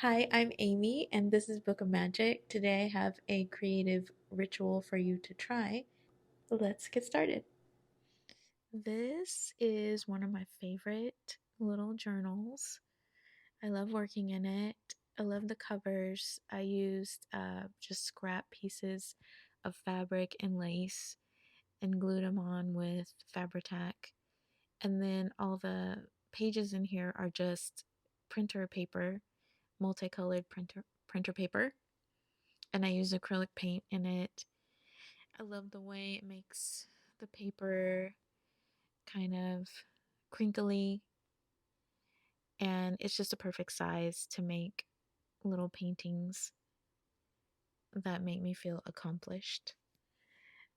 Hi, I'm Amy, and this is Book of Magic. Today I have a creative ritual for you to try. Let's get started. This is one of my favorite little journals. I love working in it. I love the covers. I used just scrap pieces of fabric and lace and glued them on with Fabri-Tac. And then all the pages in here are just printer paper, multicolored printer paper, and I use acrylic paint in it. I love the way it makes the paper kind of crinkly, and it's just a perfect size to make little paintings that make me feel accomplished.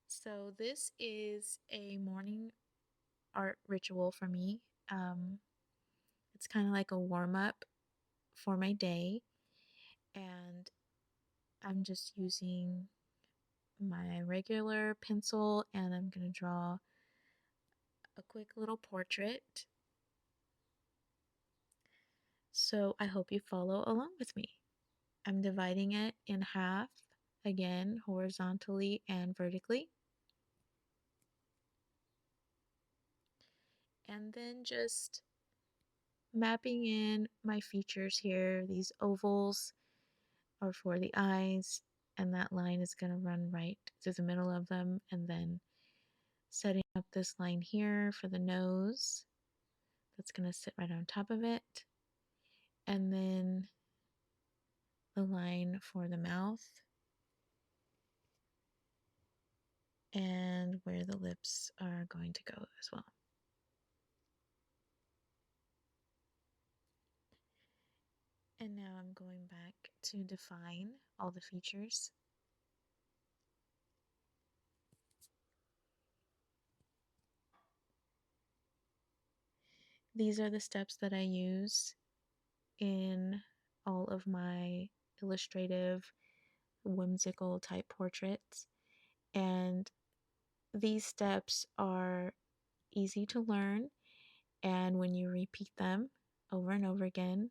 So, this is a morning art ritual for me. Um, it's kind of like a warm up for my day, and I'm just using my regular pencil and I'm going to draw a quick little portrait. So I hope you follow along with me. I'm dividing it in half, again, horizontally and vertically. And then just mapping in my features here. These ovals are for the eyes, and that line is going to run right through the middle of them. And then setting up this line here for the nose. That's going to sit right on top of it. And then the line for the mouth and where the lips are going to go as well. And now I'm going back to define all the features. These are the steps that I use in all of my illustrative, whimsical type portraits. And these steps are easy to learn, and when you repeat them over and over again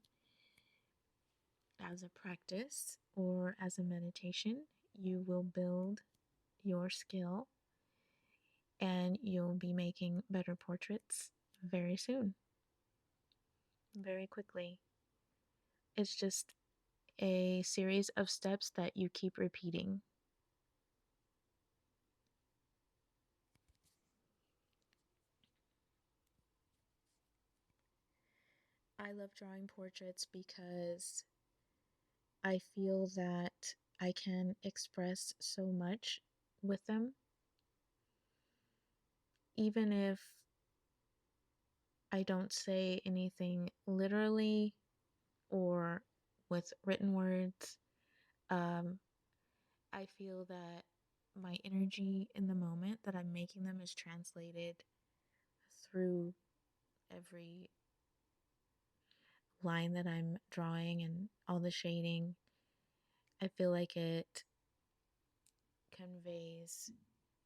as a practice or as a meditation, you will build your skill and you'll be making better portraits very soon, very quickly. It's just a series of steps that you keep repeating. I love drawing portraits because I feel that I can express so much with them, even if I don't say anything literally or with written words. Um, I feel that my energy in the moment that I'm making them is translated through every line that I'm drawing and all the shading. I feel like it conveys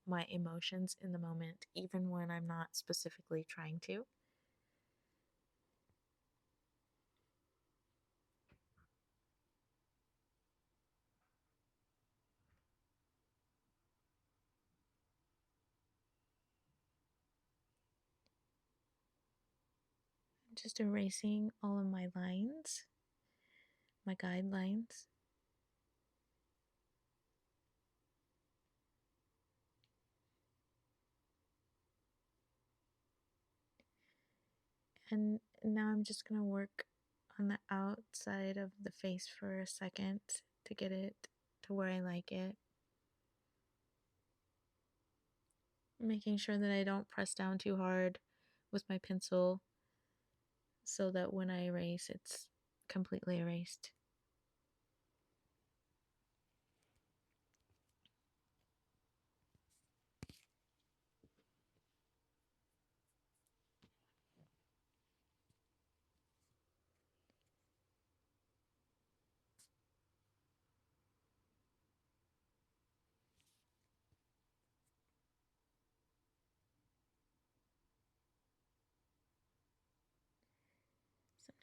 my emotions in the moment, even when I'm not specifically trying to. Just erasing all of my lines, my guidelines. And now I'm just going to work on the outside of the face for a second to get it to where I like it. Making sure that I don't press down too hard with my pencil so that when I erase, it's completely erased.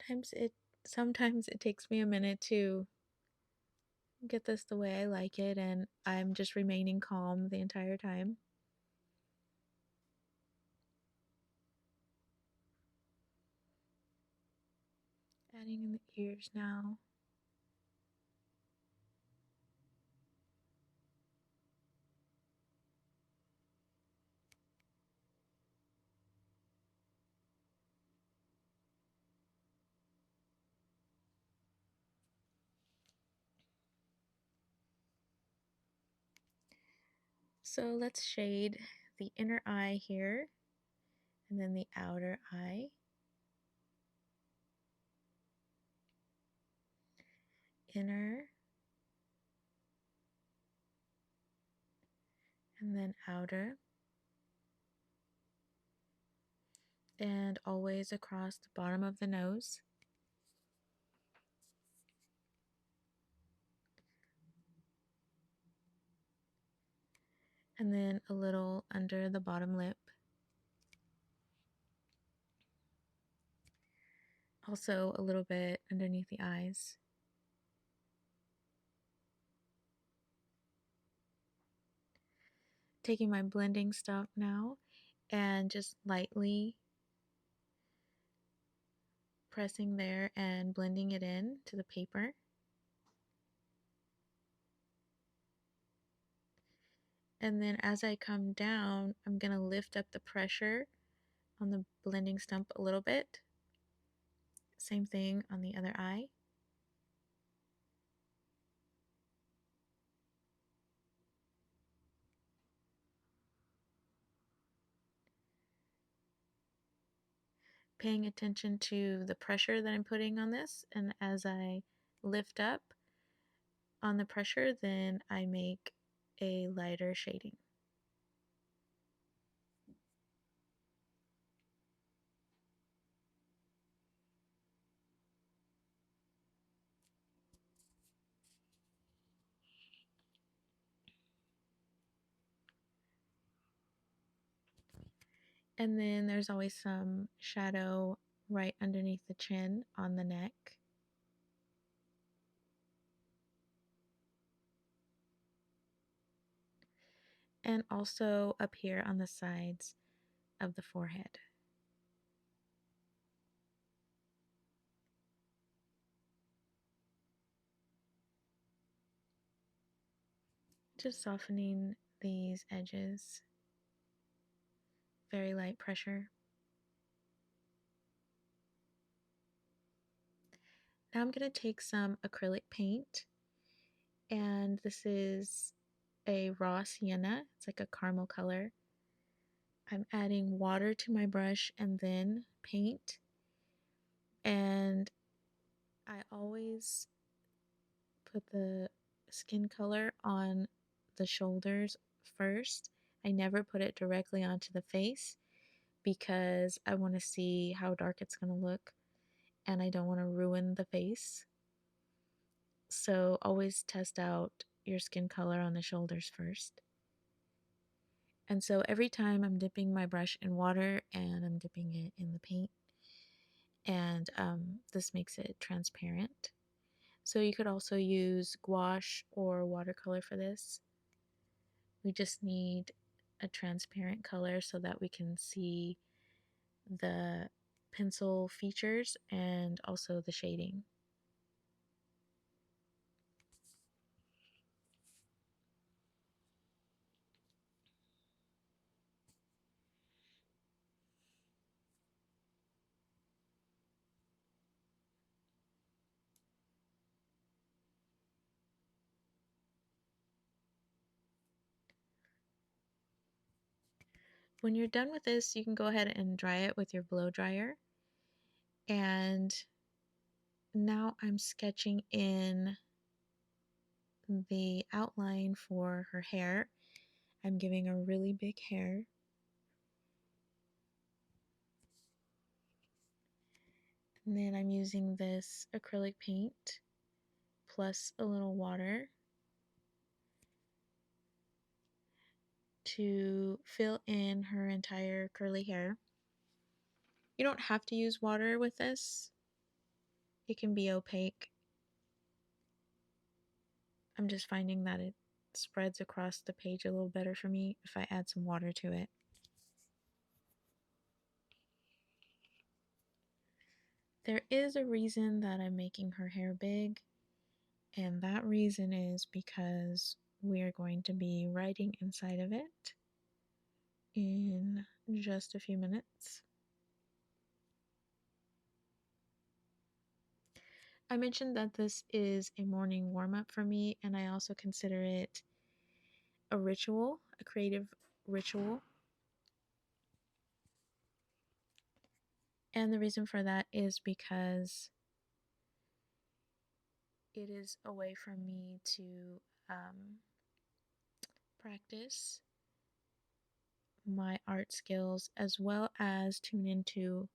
Sometimes it sometimes it takes me a minute to get this the way I like it, and I'm just remaining calm the entire time. Adding in the ears now. So let's shade the inner eye here, and then the outer eye. Inner, and then outer. And always across the bottom of the nose. And then a little under the bottom lip. Also a little bit underneath the eyes. Taking my blending stuff now and just lightly pressing there and blending it in to the paper. And then as I come down, I'm going to lift up the pressure on the blending stump a little bit. Same thing on the other eye. Paying attention to the pressure that I'm putting on this, and as I lift up on the pressure, then I make a lighter shading. And then there's always some shadow right underneath the chin on the neck. And also up here on the sides of the forehead. Just softening these edges. Very light pressure. Now I'm going to take some acrylic paint, and this is a raw sienna. It's like a caramel color. I'm adding water to my brush and then paint. And I always put the skin color on the shoulders first. I never put it directly onto the face because I want to see how dark it's going to look and I don't want to ruin the face. So always test out your skin color on the shoulders first. And so every time I'm dipping my brush in water and I'm dipping it in the paint, and this makes it transparent. So you could also use gouache or watercolor for this. We just need a transparent color so that we can see the pencil features and also the shading. When you're done with this, you can go ahead and dry it with your blow dryer. And now I'm sketching in the outline for her hair. I'm giving a really big hair. And then I'm using this acrylic paint plus a little water to fill in her entire curly hair. You don't have to use water with this. it can be opaque. I'm just finding that it spreads across the page a little better for me if I add some water to it. There is a reason that I'm making her hair big, and that reason is because we are going to be writing inside of it in just a few minutes. I mentioned that this is a morning warm-up for me, and I also consider it a ritual, a creative ritual. And the reason for that is because it is a way for me to practice my art skills as well as tune into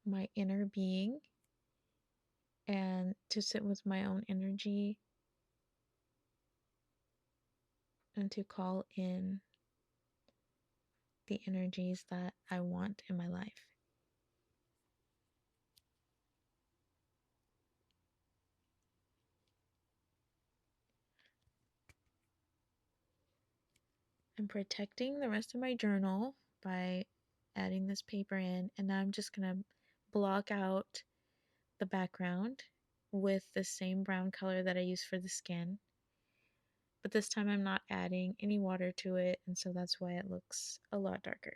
my inner being and to sit with my own energy and to call in the energies that I want in my life. I'm protecting the rest of my journal by adding this paper in, and now I'm just going to block out the background with the same brown color that I used for the skin. But this time I'm not adding any water to it, and so that's why it looks a lot darker.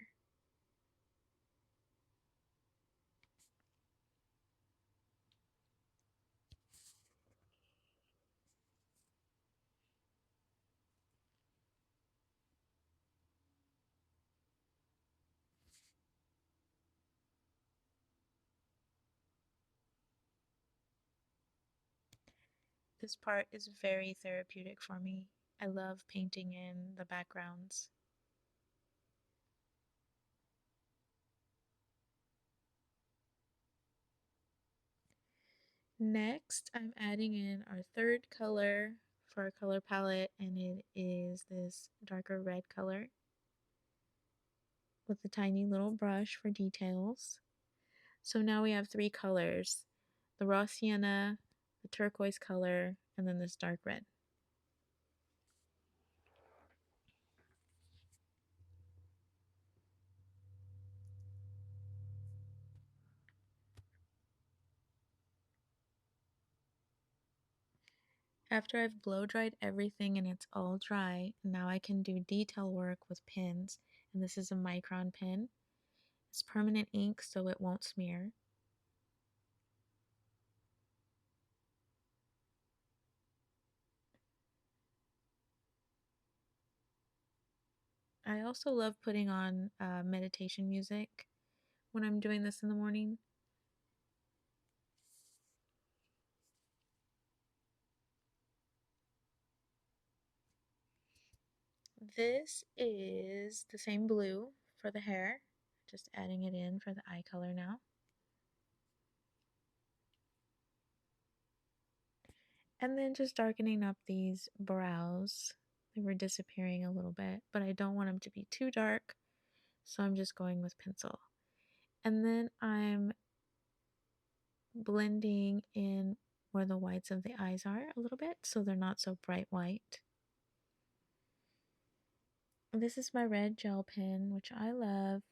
This part is very therapeutic for me. I love painting in the backgrounds. Next, I'm adding in our third color for our color palette, and it is this darker red color with a tiny little brush for details. So now we have three colors: the raw sienna, the turquoise color, and then this dark red. After I've blow dried everything and it's all dry, now I can do detail work with pins. And this is a micron pin. It's permanent ink so it won't smear. I also love putting on meditation music when I'm doing this in the morning. This is the same blue for the hair, just adding it in for the eye color now. And then just darkening up these brows. They were disappearing a little bit, but I don't want them to be too dark, so I'm just going with pencil. And then I'm blending in where the whites of the eyes are a little bit so they're not so bright white. This is my red gel pen, which I love,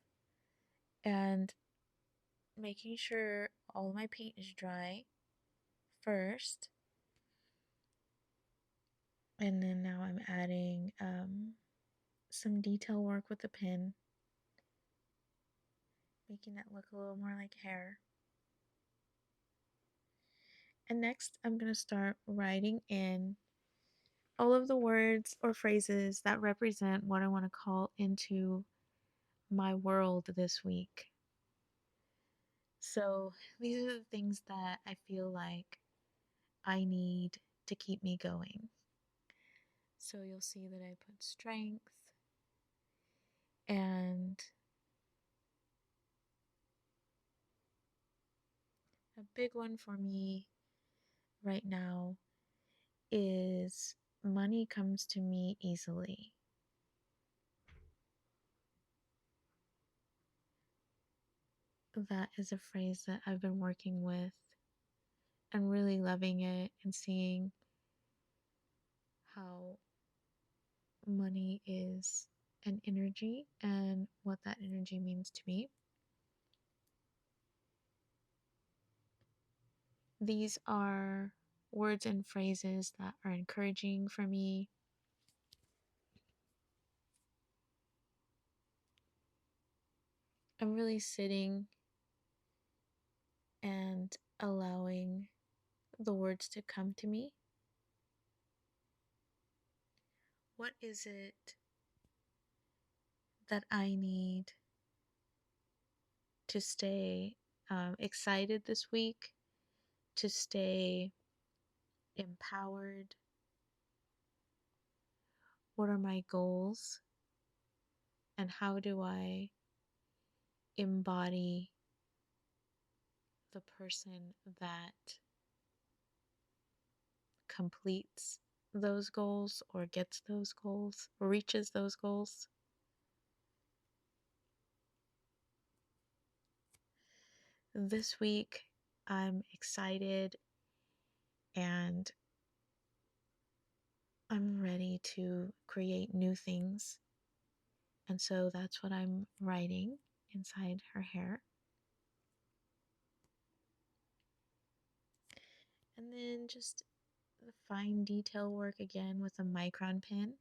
and making sure all my paint is dry first. And then now I'm adding some detail work with the pen, making it look a little more like hair. And next I'm going to start writing in all of the words or phrases that represent what I want to call into my world this week. So these are the things that I feel like I need to keep me going. So you'll see that I put strength, and a big one for me right now is money comes to me easily. that is a phrase that I've been working with and really loving it and seeing how money is an energy and what that energy means to me. These are words and phrases that are encouraging for me. I'm really sitting and allowing the words to come to me. What is it that I need to stay excited this week, to stay empowered? What are my goals? And how do I embody the person that completes those goals or gets those goals or reaches those goals? This week, I'm excited and I'm ready to create new things. And so that's what I'm writing inside her hair. And then just the fine detail work again with a micron pen.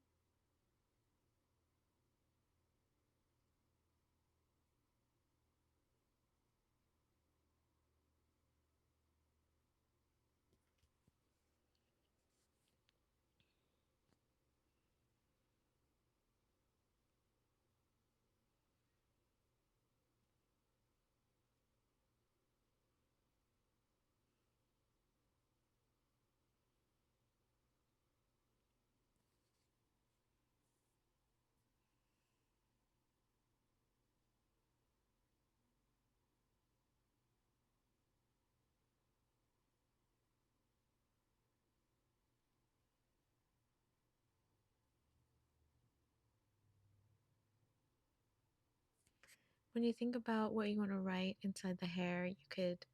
When you think about what you want to write inside the hair, you could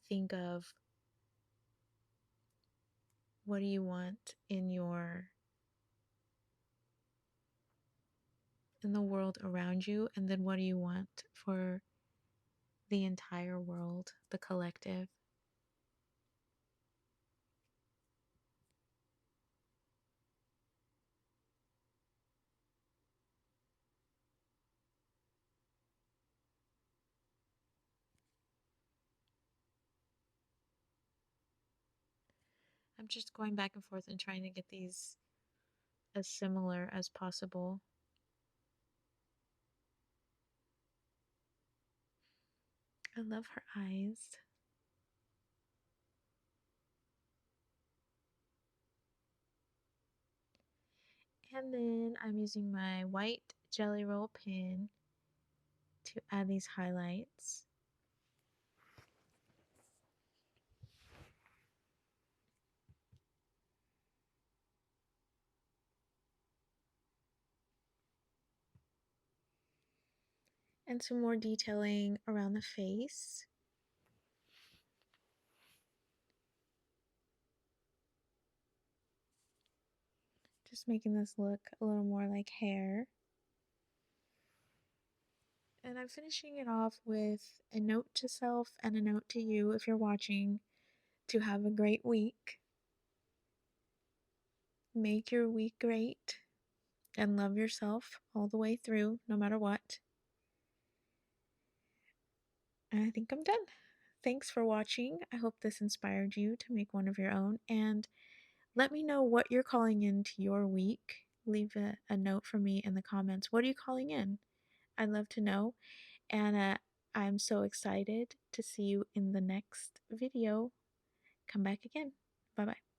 think of what do you want in the world around you, and then what do you want for the entire world, the collective. I'm just going back and forth and trying to get these as similar as possible. I love her eyes. And then I'm using my white Jelly Roll pen to add these highlights. And some more detailing around the face. Just making this look a little more like hair. And I'm finishing it off with a note to self and a note to you if you're watching to have a great week. Make your week great and love yourself all the way through, no matter what. And I think I'm done. Thanks for watching. I hope this inspired you to make one of your own. And let me know what you're calling into your week. Leave a note for me in the comments. What are you calling in? I'd love to know. And I'm so excited to see you in the next video. Come back again. Bye bye.